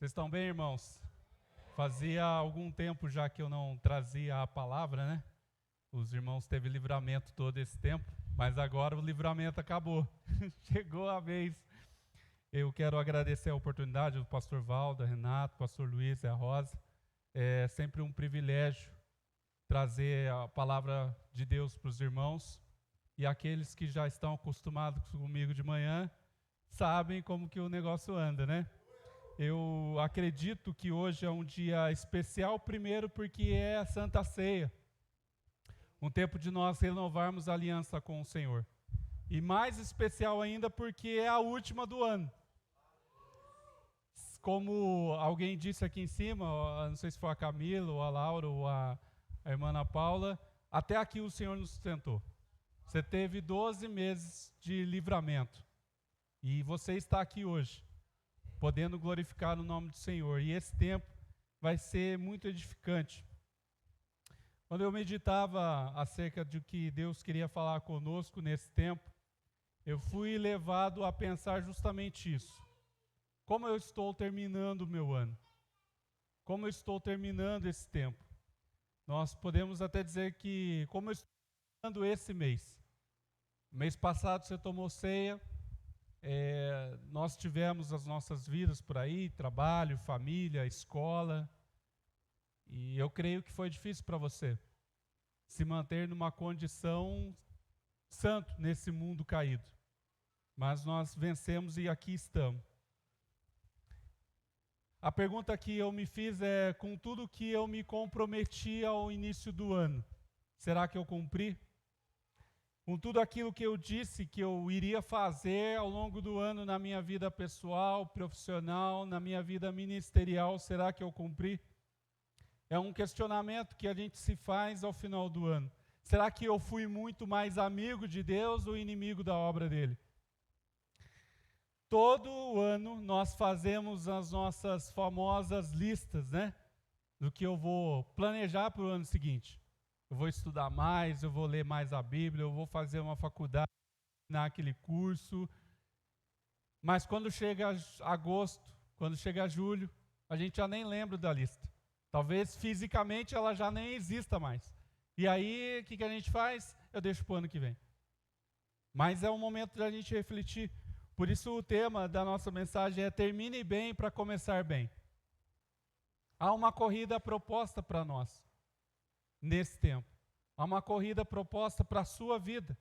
Vocês estão bem, irmãos? Fazia algum tempo já que eu não trazia a palavra, né? Os irmãos teve livramento todo esse tempo, mas agora o livramento acabou. Chegou a vez. Eu quero agradecer a oportunidade do pastor Valdo, a Renato, pastor Luiz e a Rosa. É sempre um privilégio trazer a palavra de Deus para os irmãos. E aqueles que já estão acostumados comigo de manhã, sabem como que o negócio anda, né? Eu acredito que hoje é um dia especial, primeiro porque é a Santa Ceia. Um tempo de nós renovarmos a aliança com o Senhor. E mais especial ainda porque é a última do ano. Como alguém disse aqui em cima, não sei se foi a Camila, ou a Laura, ou a irmã Ana Paula, até aqui o Senhor nos sustentou. Você teve 12 meses de livramento. E você está aqui hoje, podendo glorificar o nome do Senhor. E esse tempo vai ser muito edificante. Quando eu meditava acerca de que Deus queria falar conosco nesse tempo, eu fui levado a pensar justamente isso. Como eu estou terminando o meu ano? Como eu estou terminando esse tempo? Nós podemos até dizer que, como eu estou terminando esse mês? Mês passado você tomou ceia, nós tivemos as nossas vidas por aí, trabalho, família, escola, e eu creio que foi difícil para você se manter numa condição santo nesse mundo caído. Mas nós vencemos e aqui estamos. A pergunta que eu me fiz é, com tudo que eu me comprometi ao início do ano, será que eu cumpri? Com tudo aquilo que eu disse que eu iria fazer ao longo do ano na minha vida pessoal, profissional, na minha vida ministerial, será que eu cumpri? É um questionamento que a gente se faz ao final do ano. Será que eu fui muito mais amigo de Deus ou inimigo da obra dele? Todo ano nós fazemos as nossas famosas listas, né? Do que eu vou planejar para o ano seguinte. Eu vou estudar mais, eu vou ler mais a Bíblia, eu vou fazer uma faculdade, naquele curso. Mas quando chega agosto, quando chega julho, a gente já nem lembra da lista. Talvez fisicamente ela já nem exista mais. E aí, o que a gente faz? Eu deixo para o ano que vem. Mas é um momento da gente refletir. Por isso o tema da nossa mensagem é termine bem para começar bem. Há uma corrida proposta para nós, nesse tempo. Há uma corrida proposta para a sua vida.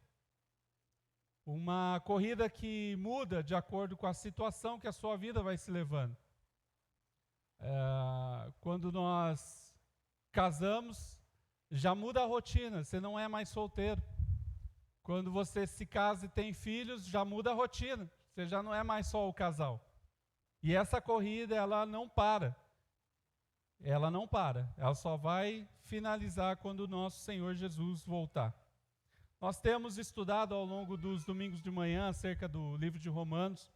Uma corrida que muda de acordo com a situação que a sua vida vai se levando. Quando nós casamos, já muda a rotina, você não é mais solteiro. Quando você se casa e tem filhos, já muda a rotina, você já não é mais só o casal. E essa corrida, ela não para. Ela não para, ela só vai finalizar quando o nosso Senhor Jesus voltar. Nós temos estudado ao longo dos domingos de manhã acerca do livro de Romanos,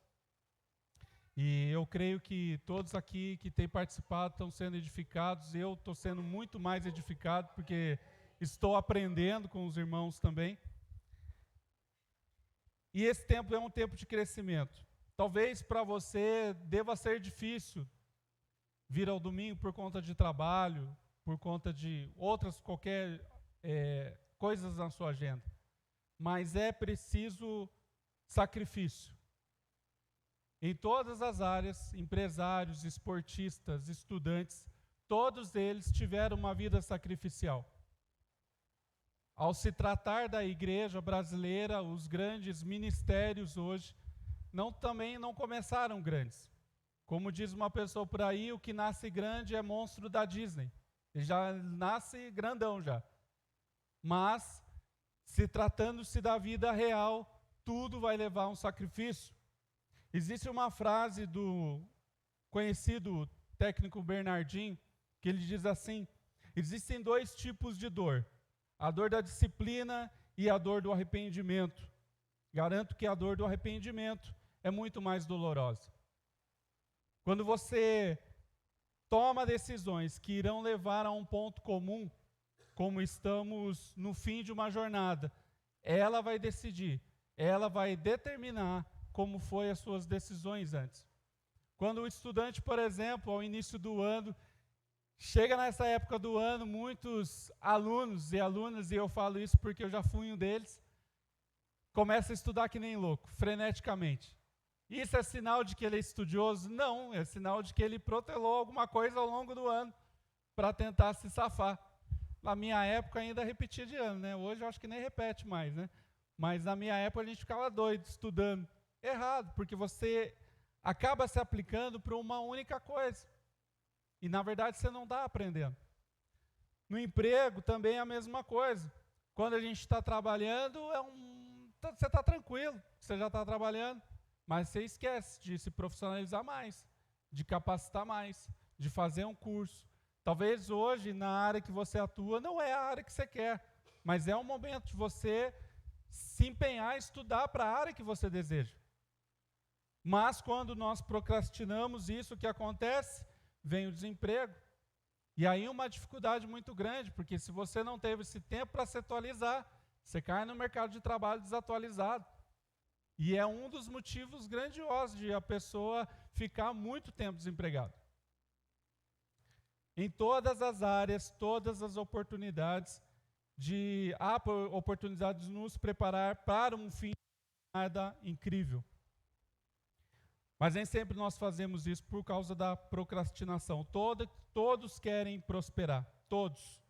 e eu creio que todos aqui que têm participado estão sendo edificados. Eu estou sendo muito mais edificado, porque estou aprendendo com os irmãos também. E esse tempo é um tempo de crescimento. Talvez para você deva ser difícil vir ao domingo por conta de trabalho, por conta de outras qualquer coisas na sua agenda. Mas é preciso sacrifício. Em todas as áreas, empresários, esportistas, estudantes, todos eles tiveram uma vida sacrificial. Ao se tratar da igreja brasileira, os grandes ministérios hoje também não começaram grandes. Como diz uma pessoa por aí, o que nasce grande é monstro da Disney. Ele já nasce grandão já. Mas, se tratando-se da vida real, tudo vai levar a um sacrifício. Existe uma frase do conhecido técnico Bernardinho, que ele diz assim: existem dois tipos de dor, a dor da disciplina e a dor do arrependimento. Garanto que a dor do arrependimento é muito mais dolorosa. Quando você toma decisões que irão levar a um ponto comum, como estamos no fim de uma jornada, ela vai decidir, ela vai determinar como foi as suas decisões antes. Quando o estudante, por exemplo, ao início do ano, chega nessa época do ano, muitos alunos e alunas, e eu falo isso porque eu já fui um deles, começa a estudar que nem louco, freneticamente. Isso é sinal de que ele é estudioso? Não, é sinal de que ele protelou alguma coisa ao longo do ano para tentar se safar. Na minha época ainda repetia de ano, né? Hoje eu acho que nem repete mais, né? Mas na minha época a gente ficava doido, estudando. Errado, porque você acaba se aplicando para uma única coisa. E na verdade você não está aprendendo. No emprego também é a mesma coisa. Quando a gente está trabalhando, você está tranquilo, você já está trabalhando. Mas você esquece de se profissionalizar mais, de capacitar mais, de fazer um curso. Talvez hoje, na área que você atua, não é a área que você quer, mas é o momento de você se empenhar em estudar para a área que você deseja. Mas quando nós procrastinamos isso, o que acontece? Vem o desemprego. E aí uma dificuldade muito grande, porque se você não teve esse tempo para se atualizar, você cai no mercado de trabalho desatualizado. E é um dos motivos grandiosos de a pessoa ficar muito tempo desempregada. Em todas as áreas, todas as oportunidades, há oportunidade de nos preparar para um fim de jornada incrível. Mas nem sempre nós fazemos isso por causa da procrastinação. Todos querem prosperar, todos.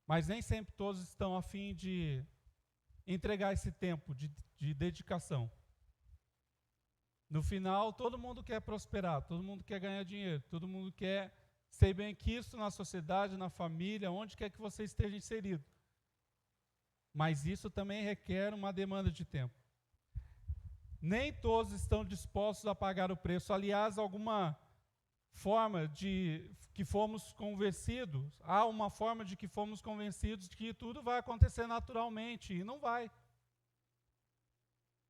Mas nem sempre todos estão a fim de entregar esse tempo de dedicação. No final, todo mundo quer prosperar, todo mundo quer ganhar dinheiro, todo mundo quer ser bem-quisto na sociedade, na família, onde quer que você esteja inserido. Mas isso também requer uma demanda de tempo. Nem todos estão dispostos a pagar o preço. Aliás, alguma forma de que fomos convencidos, há uma forma de que fomos convencidos de que tudo vai acontecer naturalmente, e não vai.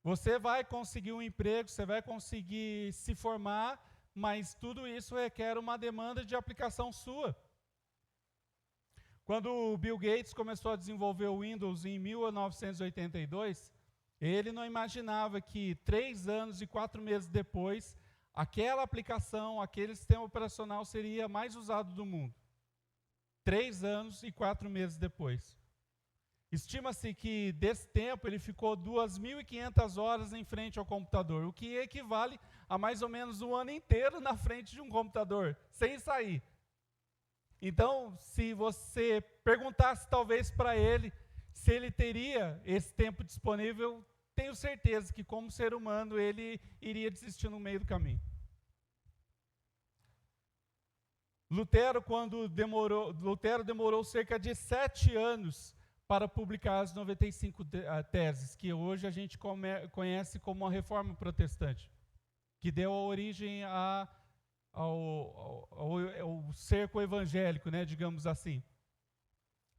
Você vai conseguir um emprego, você vai conseguir se formar, mas tudo isso requer uma demanda de aplicação sua. Quando o Bill Gates começou a desenvolver o Windows em 1982, ele não imaginava que 3 anos e 4 meses depois, aquela aplicação, aquele sistema operacional seria mais usado do mundo. 3 anos e 4 meses depois. Estima-se que desse tempo ele ficou 2.500 horas em frente ao computador, o que equivale a mais ou menos um ano inteiro na frente de um computador, sem sair. Então, se você perguntasse talvez para ele se ele teria esse tempo disponível, tenho certeza que como ser humano ele iria desistir no meio do caminho. Lutero demorou cerca de 7 anos para publicar as 95 teses, que hoje a gente conhece como a Reforma Protestante, que deu origem ao cerco evangélico, né, digamos assim.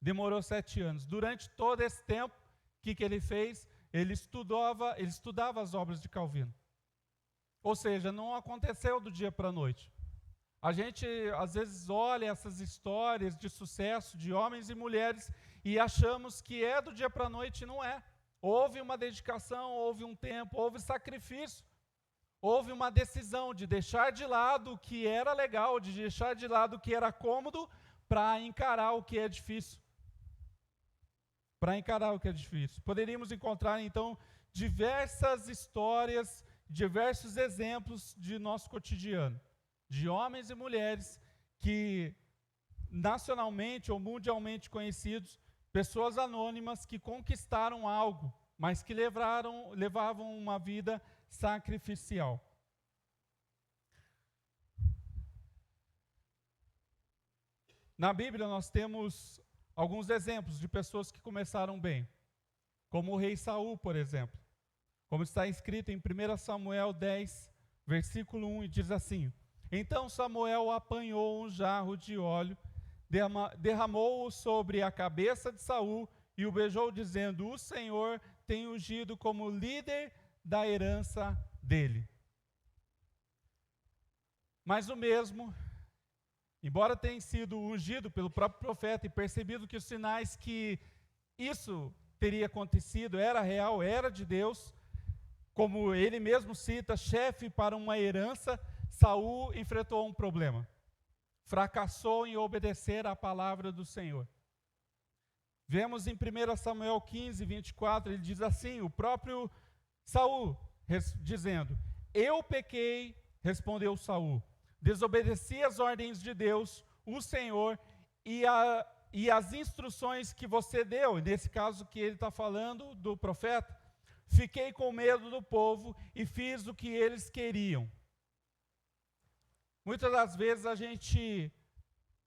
Demorou 7 anos. Durante todo esse tempo, o que ele fez? Ele estudava as obras de Calvino. Ou seja, não aconteceu do dia para a noite. A gente, às vezes, olha essas histórias de sucesso de homens e mulheres e achamos que é do dia para a noite, e não é. Houve uma dedicação, houve um tempo, houve sacrifício. Houve uma decisão de deixar de lado o que era legal, de deixar de lado o que era cômodo, para encarar o que é difícil. Poderíamos encontrar, então, diversas histórias, diversos exemplos de nosso cotidiano, de homens e mulheres que, nacionalmente ou mundialmente conhecidos, pessoas anônimas que conquistaram algo, mas que levavam uma vida sacrificial. Na Bíblia nós temos alguns exemplos de pessoas que começaram bem, como o rei Saul, por exemplo. Como está escrito em 1 Samuel 10, versículo 1, e diz assim: Então Samuel apanhou um jarro de óleo, derramou-o sobre a cabeça de Saul e o beijou, dizendo: O Senhor tem ungido como líder da herança dele. Mas o mesmo, embora tenha sido ungido pelo próprio profeta e percebido que os sinais que isso teria acontecido era real, era de Deus, como ele mesmo cita, chefe para uma herança, Saul enfrentou um problema. Fracassou em obedecer à palavra do Senhor. Vemos em 1 Samuel 15, 24, ele diz assim, o próprio Saul, dizendo, eu pequei, respondeu Saul, desobedeci as ordens de Deus, o Senhor, e as instruções que você deu, nesse caso que ele está falando do profeta, fiquei com medo do povo e fiz o que eles queriam. Muitas das vezes a gente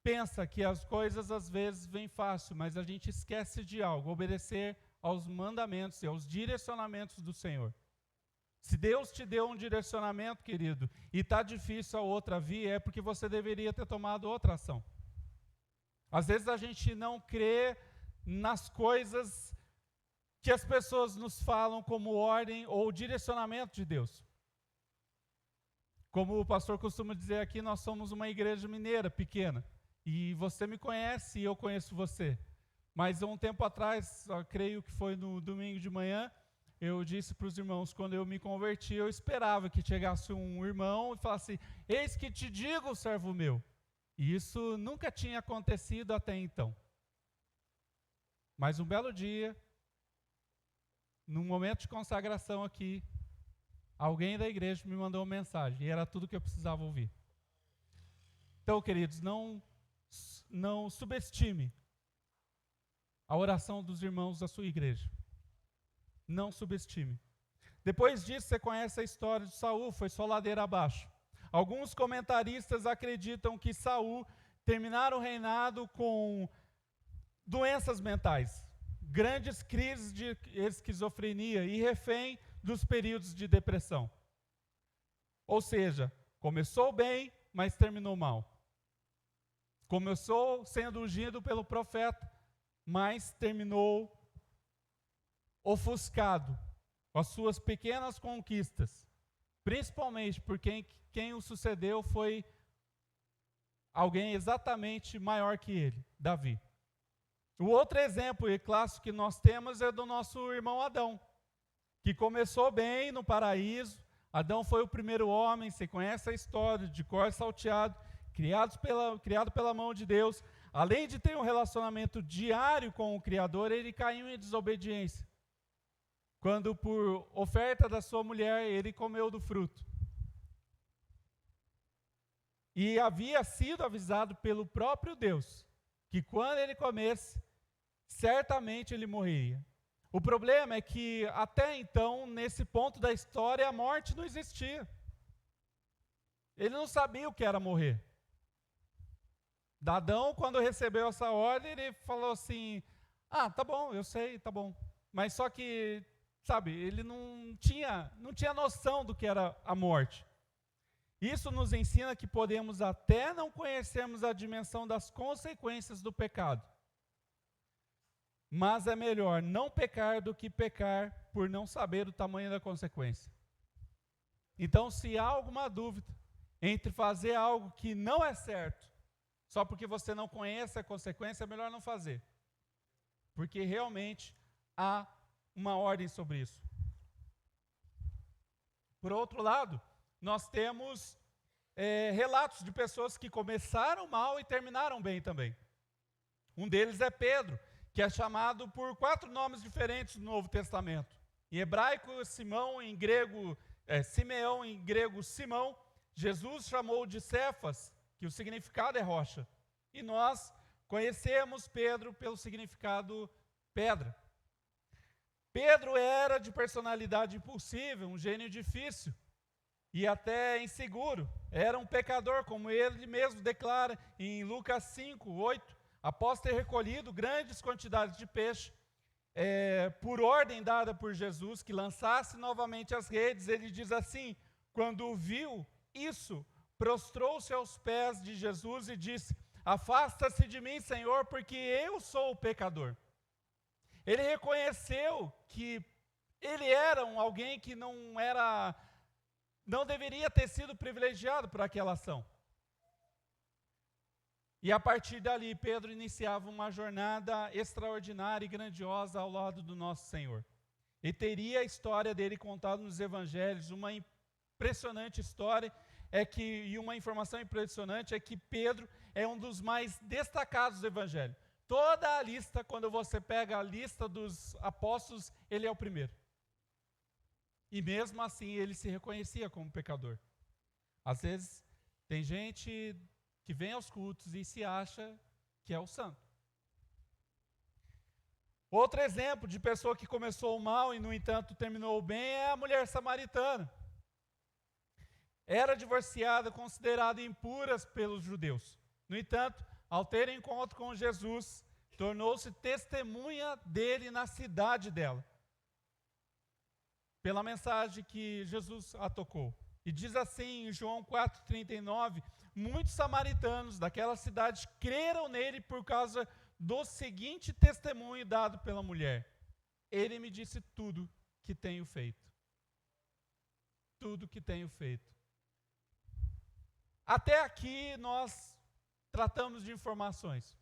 pensa que as coisas às vezes vêm fácil, mas a gente esquece de algo, obedecer aos mandamentos e aos direcionamentos do Senhor. Se Deus te deu um direcionamento, querido, e está difícil a outra vir, é porque você deveria ter tomado outra ação. Às vezes a gente não crê nas coisas que as pessoas nos falam como ordem ou direcionamento de Deus. Como o pastor costuma dizer aqui, nós somos uma igreja mineira pequena. E você me conhece e eu conheço você. Mas há um tempo atrás, creio que foi no domingo de manhã, eu disse para os irmãos, quando eu me converti, eu esperava que chegasse um irmão e falasse, eis que te digo, servo meu. E isso nunca tinha acontecido até então. Mas um belo dia, num momento de consagração aqui, alguém da igreja me mandou uma mensagem, e era tudo que eu precisava ouvir. Então, queridos, não subestime a oração dos irmãos da sua igreja. Não subestime. Depois disso, você conhece a história de Saul, foi só ladeira abaixo. Alguns comentaristas acreditam que Saul terminaram o reinado com doenças mentais, grandes crises de esquizofrenia e refém dos períodos de depressão. Ou seja, começou bem, mas terminou mal. Começou sendo ungido pelo profeta, mas terminou ofuscado com as suas pequenas conquistas, principalmente porque quem o sucedeu foi alguém exatamente maior que ele, Davi. O outro exemplo e clássico que nós temos é do nosso irmão Adão, que começou bem no paraíso. Adão foi o primeiro homem, você conhece a história, de cor salteado, criado pela mão de Deus. Além de ter um relacionamento diário com o Criador, ele caiu em desobediência. Quando, por oferta da sua mulher, ele comeu do fruto. E havia sido avisado pelo próprio Deus, que quando ele comesse, certamente ele morreria. O problema é que, até então, nesse ponto da história, a morte não existia. Ele não sabia o que era morrer. Adão, quando recebeu essa ordem, ele falou assim, tá bom, eu sei, tá bom. Mas só que, sabe, ele não tinha noção do que era a morte. Isso nos ensina que podemos até não conhecermos a dimensão das consequências do pecado. Mas é melhor não pecar do que pecar por não saber o tamanho da consequência. Então, se há alguma dúvida entre fazer algo que não é certo, só porque você não conhece a consequência, é melhor não fazer. Porque realmente há uma ordem sobre isso. Por outro lado, nós temos relatos de pessoas que começaram mal e terminaram bem também. Um deles é Pedro, que é chamado por 4 nomes diferentes no Novo Testamento. Em hebraico, Simão, em grego, Simeão, em grego, Simão. Jesus chamou de Cefas, que o significado é rocha. E nós conhecemos Pedro pelo significado pedra. Pedro era de personalidade impulsiva, um gênio difícil e até inseguro. Era um pecador, como ele mesmo declara em Lucas 5, 8. Após ter recolhido grandes quantidades de peixe, por ordem dada por Jesus, que lançasse novamente as redes, ele diz assim, quando viu isso, prostrou-se aos pés de Jesus e disse, afasta-se de mim, Senhor, porque eu sou o pecador. Ele reconheceu que ele era alguém que não deveria ter sido privilegiado por aquela ação. E a partir dali, Pedro iniciava uma jornada extraordinária e grandiosa ao lado do nosso Senhor. E teria a história dele contada nos evangelhos, uma impressionante história e uma informação impressionante, é que Pedro é um dos mais destacados do Evangelho. Toda a lista, quando você pega a lista dos apóstolos, ele é o primeiro. E mesmo assim, ele se reconhecia como pecador. Às vezes, tem gente que vem aos cultos e se acha que é o santo. Outro exemplo de pessoa que começou mal e, no entanto, terminou bem é a mulher samaritana. Era divorciada, considerada impura pelos judeus. No entanto, ao ter encontro com Jesus, tornou-se testemunha dele na cidade dela, pela mensagem que Jesus a tocou. E diz assim em João 4,39, muitos samaritanos daquela cidade creram nele por causa do seguinte testemunho dado pela mulher: ele me disse tudo que tenho feito. Tudo que tenho feito. Até aqui nós tratamos de informações.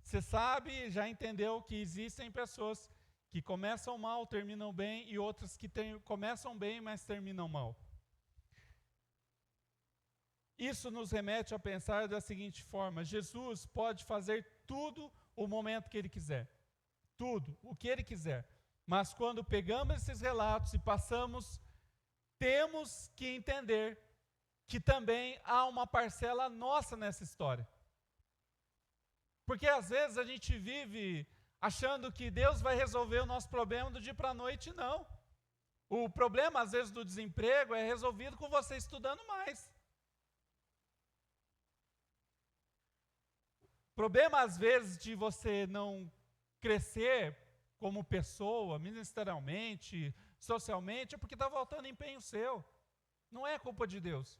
Você sabe, já entendeu que existem pessoas que começam mal, terminam bem, e outras que começam bem, mas terminam mal. Isso nos remete a pensar da seguinte forma: Jesus pode fazer tudo o momento que ele quiser. Tudo, o que ele quiser. Mas quando pegamos esses relatos e passamos, temos que entender que também há uma parcela nossa nessa história. Porque às vezes a gente vive achando que Deus vai resolver o nosso problema do dia para a noite, não. O problema, às vezes, do desemprego é resolvido com você estudando mais. O problema, às vezes, de você não crescer como pessoa, ministerialmente, socialmente, é porque está faltando empenho seu. Não é culpa de Deus.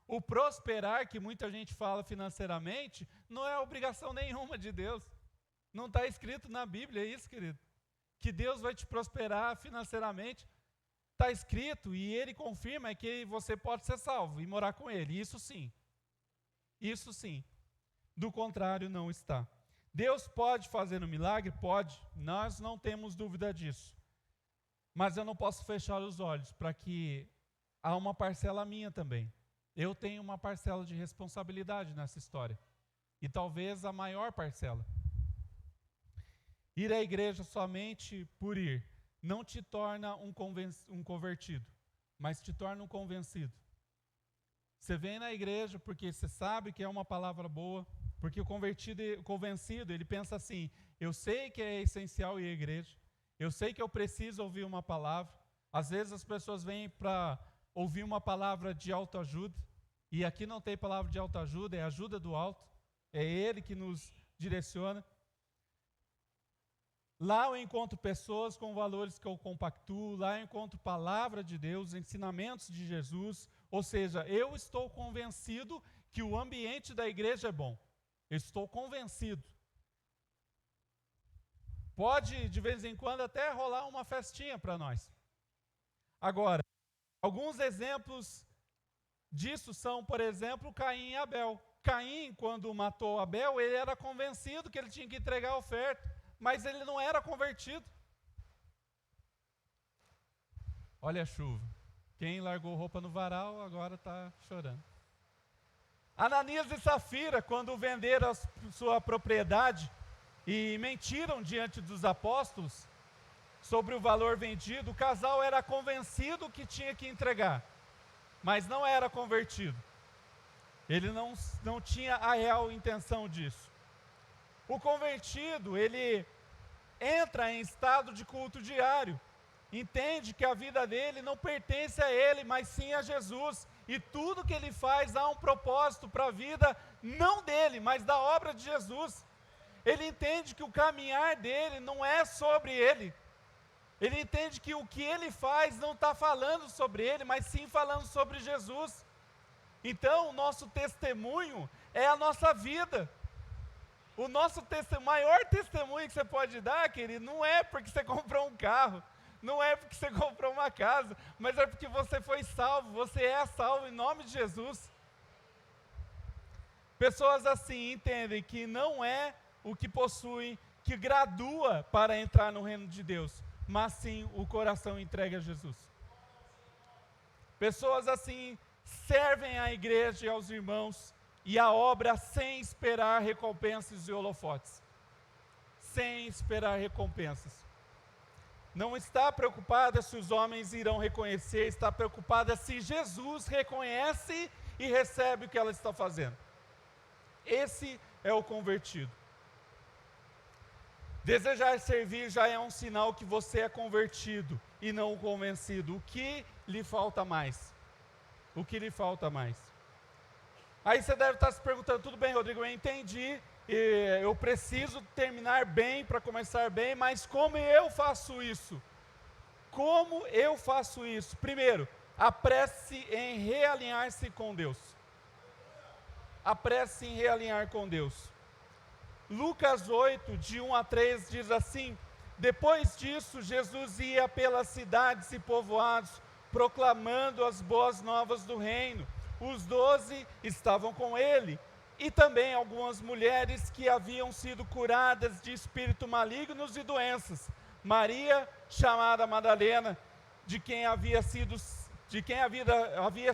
O prosperar, que muita gente fala financeiramente, não é obrigação nenhuma de Deus. Não está escrito na Bíblia, é isso, querido. Que Deus vai te prosperar financeiramente. Está escrito, e Ele confirma que você pode ser salvo e morar com Ele. Isso sim. Isso sim. Do contrário, não está. Deus pode fazer um milagre? Pode. Nós não temos dúvida disso. Mas eu não posso fechar os olhos para que há uma parcela minha também. Eu tenho uma parcela de responsabilidade nessa história. E talvez a maior parcela. Ir à igreja somente por ir não te torna um convertido, mas te torna um convencido. Você vem na igreja porque você sabe que é uma palavra boa, porque o convencido, ele pensa assim: eu sei que é essencial ir à igreja, eu sei que eu preciso ouvir uma palavra. Às vezes as pessoas vêm para ouvir uma palavra de autoajuda, e aqui não tem palavra de autoajuda, é ajuda do alto, é Ele que nos direciona. Lá eu encontro pessoas com valores que eu compactuo, lá eu encontro palavra de Deus, ensinamentos de Jesus, ou seja, eu estou convencido que o ambiente da igreja é bom, eu estou convencido. Pode, de vez em quando, até rolar uma festinha para nós. Agora, alguns exemplos disso são, por exemplo, Caim e Abel. Caim, quando matou Abel, ele era convencido que ele tinha que entregar a oferta, mas ele não era convertido. Olha a chuva. Quem largou roupa no varal agora está chorando. Ananias e Safira, quando venderam a sua propriedade e mentiram diante dos apóstolos sobre o valor vendido, o casal era convencido que tinha que entregar, mas não era convertido. Ele não tinha a real intenção disso. O convertido, ele entra em estado de culto diário, entende que a vida dele não pertence a ele, mas sim a Jesus, e tudo que ele faz há um propósito para a vida, não dele, mas da obra de Jesus. Ele entende que o caminhar dele não é sobre ele, ele entende que o que ele faz não está falando sobre ele, mas sim falando sobre Jesus. Então, o nosso testemunho é a nossa vida. O nosso maior testemunho que você pode dar, querido, não é porque você comprou um carro, não é porque você comprou uma casa, mas é porque você foi salvo, você é salvo em nome de Jesus. Pessoas assim entendem que não é o que possuem que gradua para entrar no reino de Deus, mas sim o coração entregue a Jesus. Pessoas assim servem à igreja e aos irmãos e à obra sem esperar recompensas e holofotes. Sem esperar recompensas. Não está preocupada se os homens irão reconhecer, está preocupada se Jesus reconhece e recebe o que ela está fazendo. Esse é o convertido. Desejar servir já é um sinal que você é convertido e não convencido. O que lhe falta mais? O que lhe falta mais? Aí você deve estar se perguntando, tudo bem, Rodrigo, eu entendi, eu preciso terminar bem para começar bem, mas como eu faço isso? Como eu faço isso? Primeiro, apresse em realinhar-se com Deus. Apresse em realinhar com Deus. Lucas 8, de 1 a 3, diz assim: depois disso, Jesus ia pelas cidades e povoados, proclamando as boas novas do reino. Os 12 estavam com ele, e também algumas mulheres que haviam sido curadas de espírito malignos e doenças. Maria, chamada Madalena, de quem havia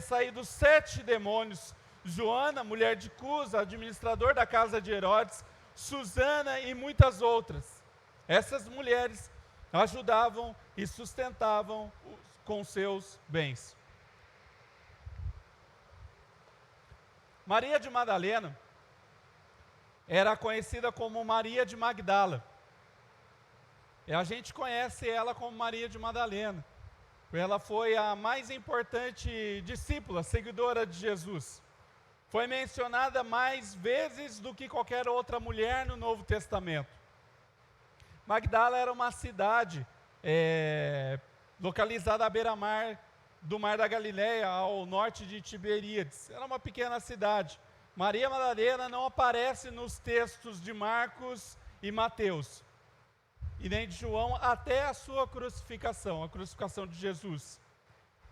saído 7 demônios. Joana, mulher de Cusa, administrador da casa de Herodes. Susana e muitas outras. Essas mulheres ajudavam e sustentavam com seus bens. Maria de Madalena era conhecida como Maria de Magdala. E a gente conhece ela como Maria de Madalena. Ela foi a mais importante discípula, seguidora de Jesus. Foi mencionada mais vezes do que qualquer outra mulher no Novo Testamento. Magdala era uma cidade localizada à beira-mar do Mar da Galileia, ao norte de Tiberíades. Era uma pequena cidade. Maria Madalena não aparece nos textos de Marcos e Mateus, e nem de João, até a sua crucificação, a crucificação de Jesus.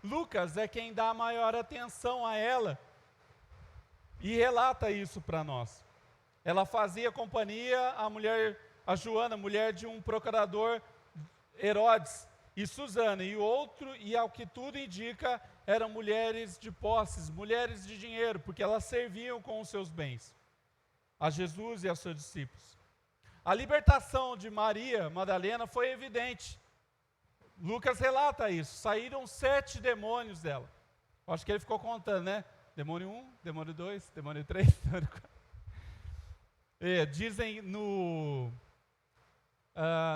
Lucas é quem dá maior atenção a ela, e relata isso para nós. Ela fazia companhia a Joana, mulher de um procurador Herodes, e Susana, e ao que tudo indica, eram mulheres de posses, mulheres de dinheiro, porque elas serviam com os seus bens a Jesus e a seus discípulos. A libertação de Maria Madalena foi evidente. Lucas relata isso. Saíram 7 demônios dela. Acho que ele ficou contando, né? Demônio 1, demônio 2, demônio 3, demônio 4. Dizem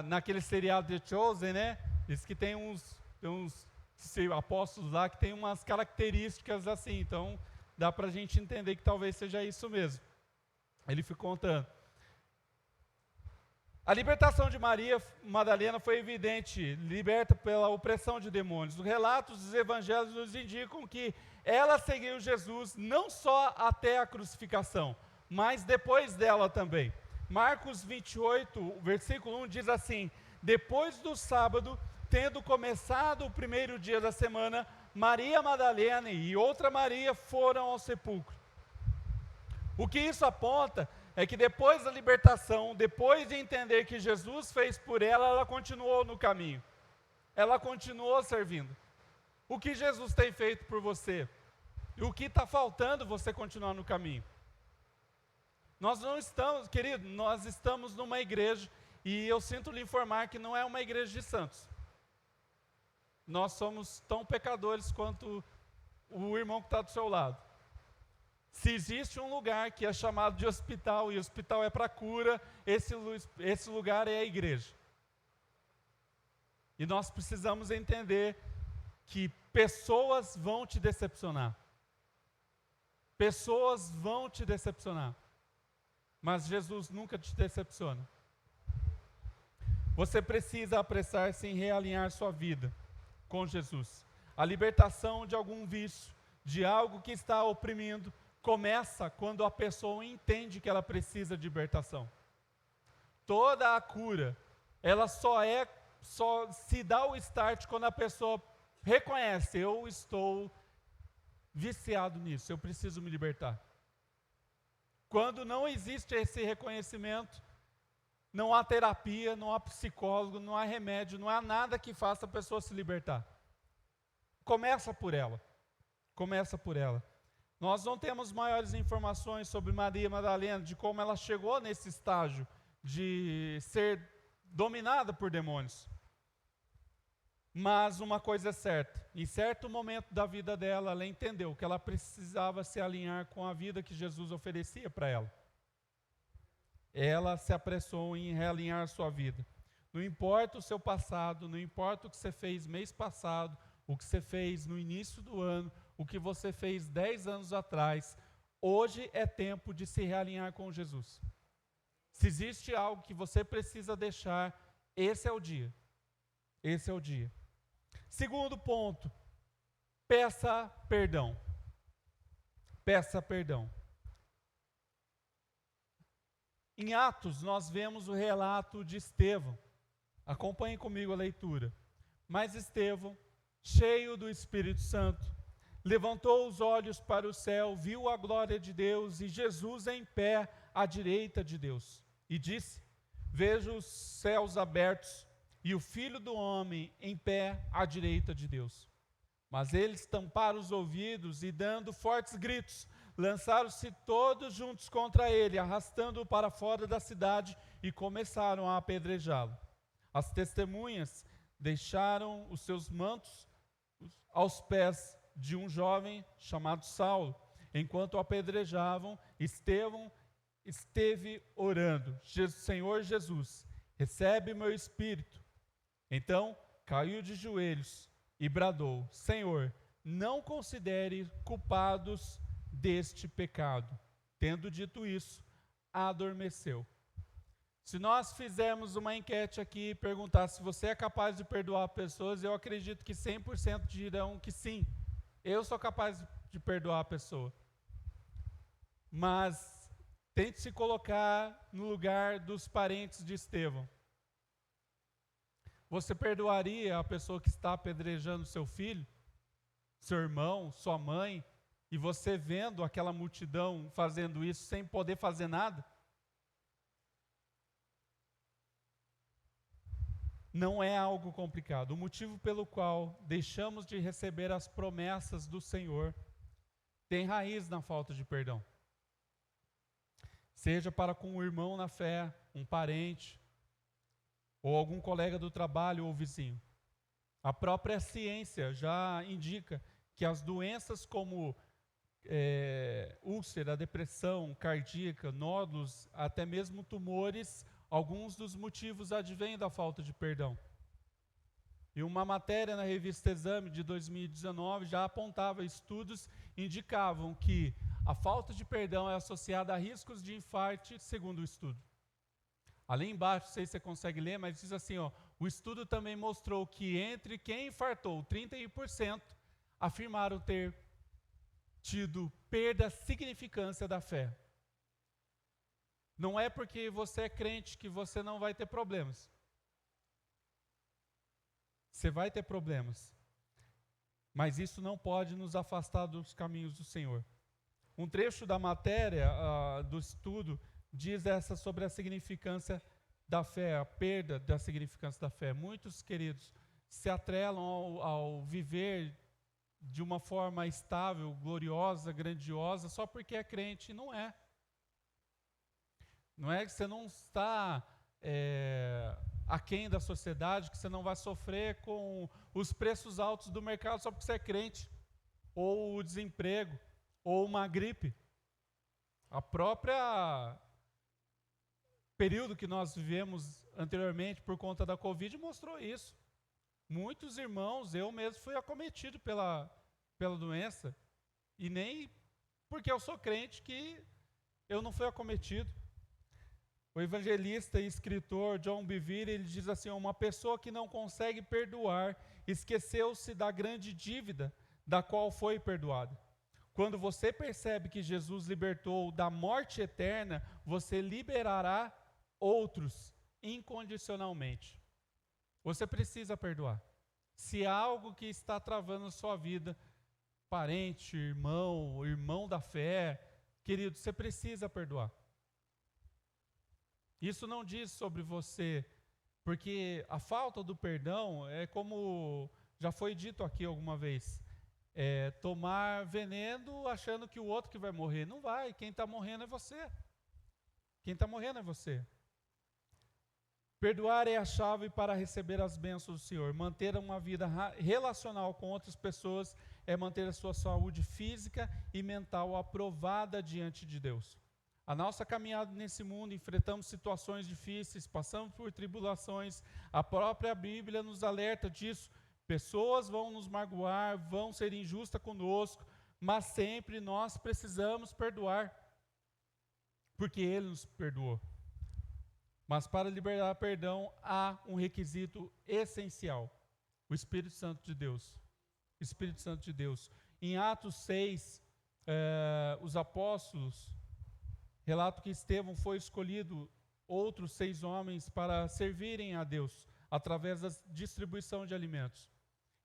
naquele seriado The Chosen, né? Diz que tem uns apóstolos lá que tem umas características assim. Então, dá para a gente entender que talvez seja isso mesmo. Ele ficou contando. A libertação de Maria Madalena foi evidente, liberta pela opressão de demônios. Os relatos dos evangelhos nos indicam que ela seguiu Jesus não só até a crucificação, mas depois dela também. Marcos 28, versículo 1 diz assim: depois do sábado, tendo começado o primeiro dia da semana, Maria Madalena e outra Maria foram ao sepulcro. O que isso aponta é que depois da libertação, depois de entender que Jesus fez por ela, ela continuou no caminho. Ela continuou servindo. O que Jesus tem feito por você? E o que está faltando você continuar no caminho? Nós não estamos, querido, nós estamos numa igreja, e eu sinto lhe informar que não é uma igreja de santos. Nós somos tão pecadores quanto o irmão que está do seu lado. Se existe um lugar que é chamado de hospital, e hospital é para cura, esse lugar é a igreja. E nós precisamos entender que pessoas vão te decepcionar. Pessoas vão te decepcionar. Mas Jesus nunca te decepciona. Você precisa apressar-se em realinhar sua vida com Jesus. A libertação de algum vício, de algo que está oprimindo, começa quando a pessoa entende que ela precisa de libertação. Toda a cura, ela só se dá o start quando a pessoa reconhece: eu estou viciado nisso, eu preciso me libertar. Quando não existe esse reconhecimento, não há terapia, não há psicólogo, não há remédio, não há nada que faça a pessoa se libertar. Começa por ela. Começa por ela. Nós não temos maiores informações sobre Maria Madalena, de como ela chegou nesse estágio de ser dominada por demônios. Mas uma coisa é certa, em certo momento da vida dela, ela entendeu que ela precisava se alinhar com a vida que Jesus oferecia para ela. Ela se apressou em realinhar sua vida. Não importa o seu passado, não importa o que você fez mês passado, o que você fez no início do ano, o que você fez 10 anos atrás, hoje é tempo de se realinhar com Jesus. Se existe algo que você precisa deixar, esse é o dia. Esse é o dia. Segundo ponto, peça perdão. Peça perdão. Em Atos, nós vemos o relato de Estevão. Acompanhem comigo a leitura. Mas Estevão, cheio do Espírito Santo, levantou os olhos para o céu, viu a glória de Deus e Jesus em pé à direita de Deus. E disse: vejo os céus abertos e o Filho do Homem em pé à direita de Deus. Mas eles tamparam os ouvidos e, dando fortes gritos, lançaram-se todos juntos contra ele, arrastando-o para fora da cidade e começaram a apedrejá-lo. As testemunhas deixaram os seus mantos aos pés de um jovem chamado Saulo. Enquanto o apedrejavam, Estevão esteve orando: Senhor Jesus, recebe meu espírito. Então caiu de joelhos e bradou: Senhor, não considere culpados deste pecado. Tendo dito isso, adormeceu. Se nós fizermos uma enquete aqui e perguntar se você é capaz de perdoar pessoas, eu acredito que 100% dirão que sim. Eu sou capaz de perdoar a pessoa. Mas tente se colocar no lugar dos parentes de Estevão. Você perdoaria a pessoa que está apedrejando seu filho, seu irmão, sua mãe, e você vendo aquela multidão fazendo isso sem poder fazer nada? Não é algo complicado. O motivo pelo qual deixamos de receber as promessas do Senhor tem raiz na falta de perdão. Seja para com um irmão na fé, um parente, ou algum colega do trabalho ou vizinho. A própria ciência já indica que as doenças como úlcera, depressão cardíaca, nódulos, até mesmo tumores, alguns dos motivos advêm da falta de perdão. E uma matéria na revista Exame de 2019 já apontava, estudos indicavam que a falta de perdão é associada a riscos de infarto, segundo o estudo. Ali embaixo, não sei se você consegue ler, mas diz assim, o estudo também mostrou que entre quem infartou, 31% afirmaram ter tido perda significância da fé. Não é porque você é crente que você não vai ter problemas. Você vai ter problemas. Mas isso não pode nos afastar dos caminhos do Senhor. Um trecho da matéria, do estudo, diz essa sobre a significância da fé, a perda da significância da fé. Muitos, queridos, se atrelam ao viver de uma forma estável, gloriosa, grandiosa, só porque é crente. E não é. Não é que você não está aquém da sociedade, que você não vai sofrer com os preços altos do mercado só porque você é crente, ou o desemprego, ou uma gripe. A própria período que nós vivemos anteriormente por conta da Covid mostrou isso. Muitos irmãos, eu mesmo fui acometido pela doença, e nem porque eu sou crente que eu não fui acometido. O evangelista e escritor John Bevere, ele diz assim: uma pessoa que não consegue perdoar, esqueceu-se da grande dívida da qual foi perdoada. Quando você percebe que Jesus libertou da morte eterna, você liberará outros incondicionalmente. Você precisa perdoar. Se há algo que está travando a sua vida, parente, irmão da fé, querido, você precisa perdoar. Isso não diz sobre você, porque a falta do perdão é como já foi dito aqui alguma vez, tomar veneno achando que o outro que vai morrer. Não vai, quem está morrendo é você. Quem está morrendo é você. Perdoar é a chave para receber as bênçãos do Senhor. Manter uma vida relacional com outras pessoas é manter a sua saúde física e mental aprovada diante de Deus. A nossa caminhada nesse mundo, enfrentamos situações difíceis, passamos por tribulações. A própria Bíblia nos alerta disso. Pessoas vão nos magoar, vão ser injustas conosco, mas sempre nós precisamos perdoar, porque Ele nos perdoou. Mas para liberar perdão, há um requisito essencial: o Espírito Santo de Deus. Espírito Santo de Deus. Em Atos 6, os apóstolos relatam que Estevão foi escolhido outros 6 homens para servirem a Deus através da distribuição de alimentos.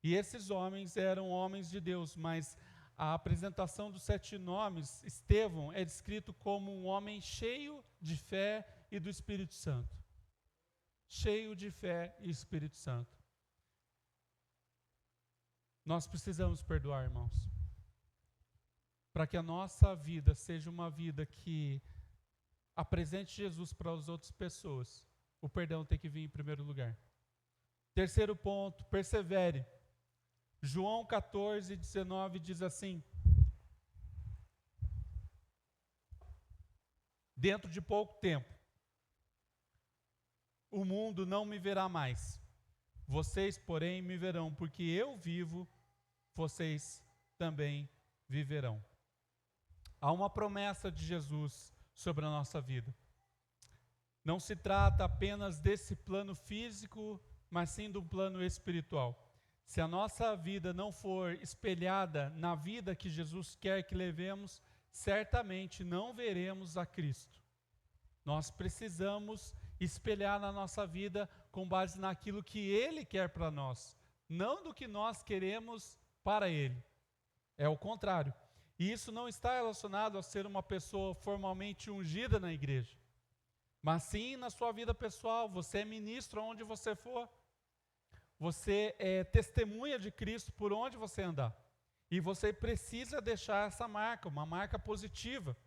E esses homens eram homens de Deus, mas a apresentação dos 7 nomes, Estevão é descrito como um homem cheio de fé e do Espírito Santo. Cheio de fé e Espírito Santo. Nós precisamos perdoar, irmãos, para que a nossa vida seja uma vida que apresente Jesus para as outras pessoas. O perdão tem que vir em primeiro lugar. Terceiro ponto, persevere. João 14, 19 diz assim: dentro de pouco tempo, o mundo não me verá mais. Vocês, porém, me verão, porque eu vivo, vocês também viverão. Há uma promessa de Jesus sobre a nossa vida. Não se trata apenas desse plano físico, mas sim de um plano espiritual. Se a nossa vida não for espelhada na vida que Jesus quer que levemos, certamente não veremos a Cristo. Nós precisamos espelhar na nossa vida com base naquilo que Ele quer para nós, não do que nós queremos para Ele. É o contrário. E isso não está relacionado a ser uma pessoa formalmente ungida na igreja, mas sim na sua vida pessoal. Você é ministro onde você for. Você é testemunha de Cristo por onde você andar. E você precisa deixar essa marca, uma marca positiva.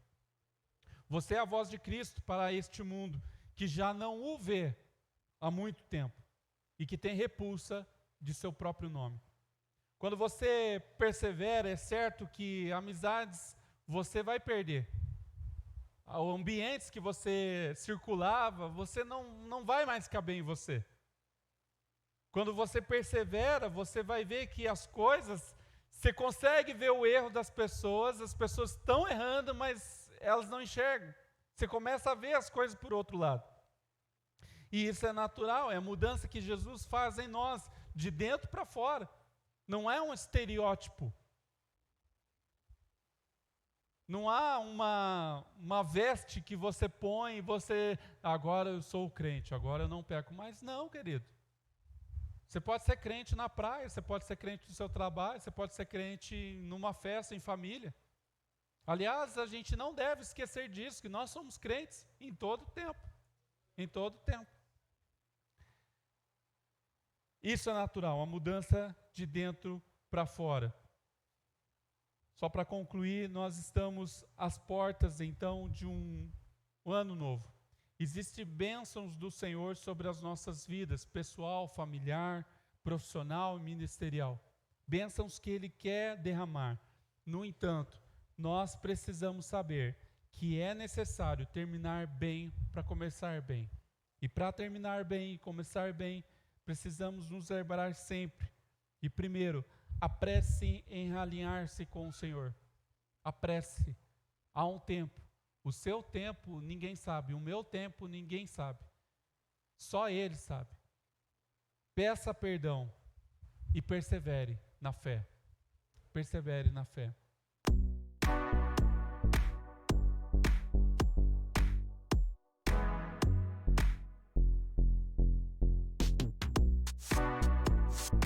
Você é a voz de Cristo para este mundo que já não o vê há muito tempo e que tem repulsa de seu próprio nome. Quando você persevera, é certo que amizades você vai perder. Ambientes que você circulava, você não vai mais caber em você. Quando você persevera, você vai ver que as coisas, você consegue ver o erro das pessoas, as pessoas estão errando, mas elas não enxergam. Você começa a ver as coisas por outro lado. E isso é natural, é a mudança que Jesus faz em nós, de dentro para fora. Não é um estereótipo. Não há uma veste que você põe e você, agora eu sou crente, agora eu não peco mais. Não, querido. Você pode ser crente na praia, você pode ser crente no seu trabalho, você pode ser crente numa festa, em família. Aliás, a gente não deve esquecer disso, que nós somos crentes em todo tempo. Em todo tempo. Isso é natural, a mudança de dentro para fora. Só para concluir, nós estamos às portas, então, de um ano novo. Existem bênçãos do Senhor sobre as nossas vidas, pessoal, familiar, profissional e ministerial. Bênçãos que Ele quer derramar. No entanto, nós precisamos saber que é necessário terminar bem para começar bem. E para terminar bem e começar bem, precisamos nos lembrar sempre. E primeiro, apresse em alinhar-se com o Senhor. Apresse. Há um tempo. O seu tempo ninguém sabe. O meu tempo ninguém sabe. Só Ele sabe. Peça perdão e persevere na fé. Persevere na fé.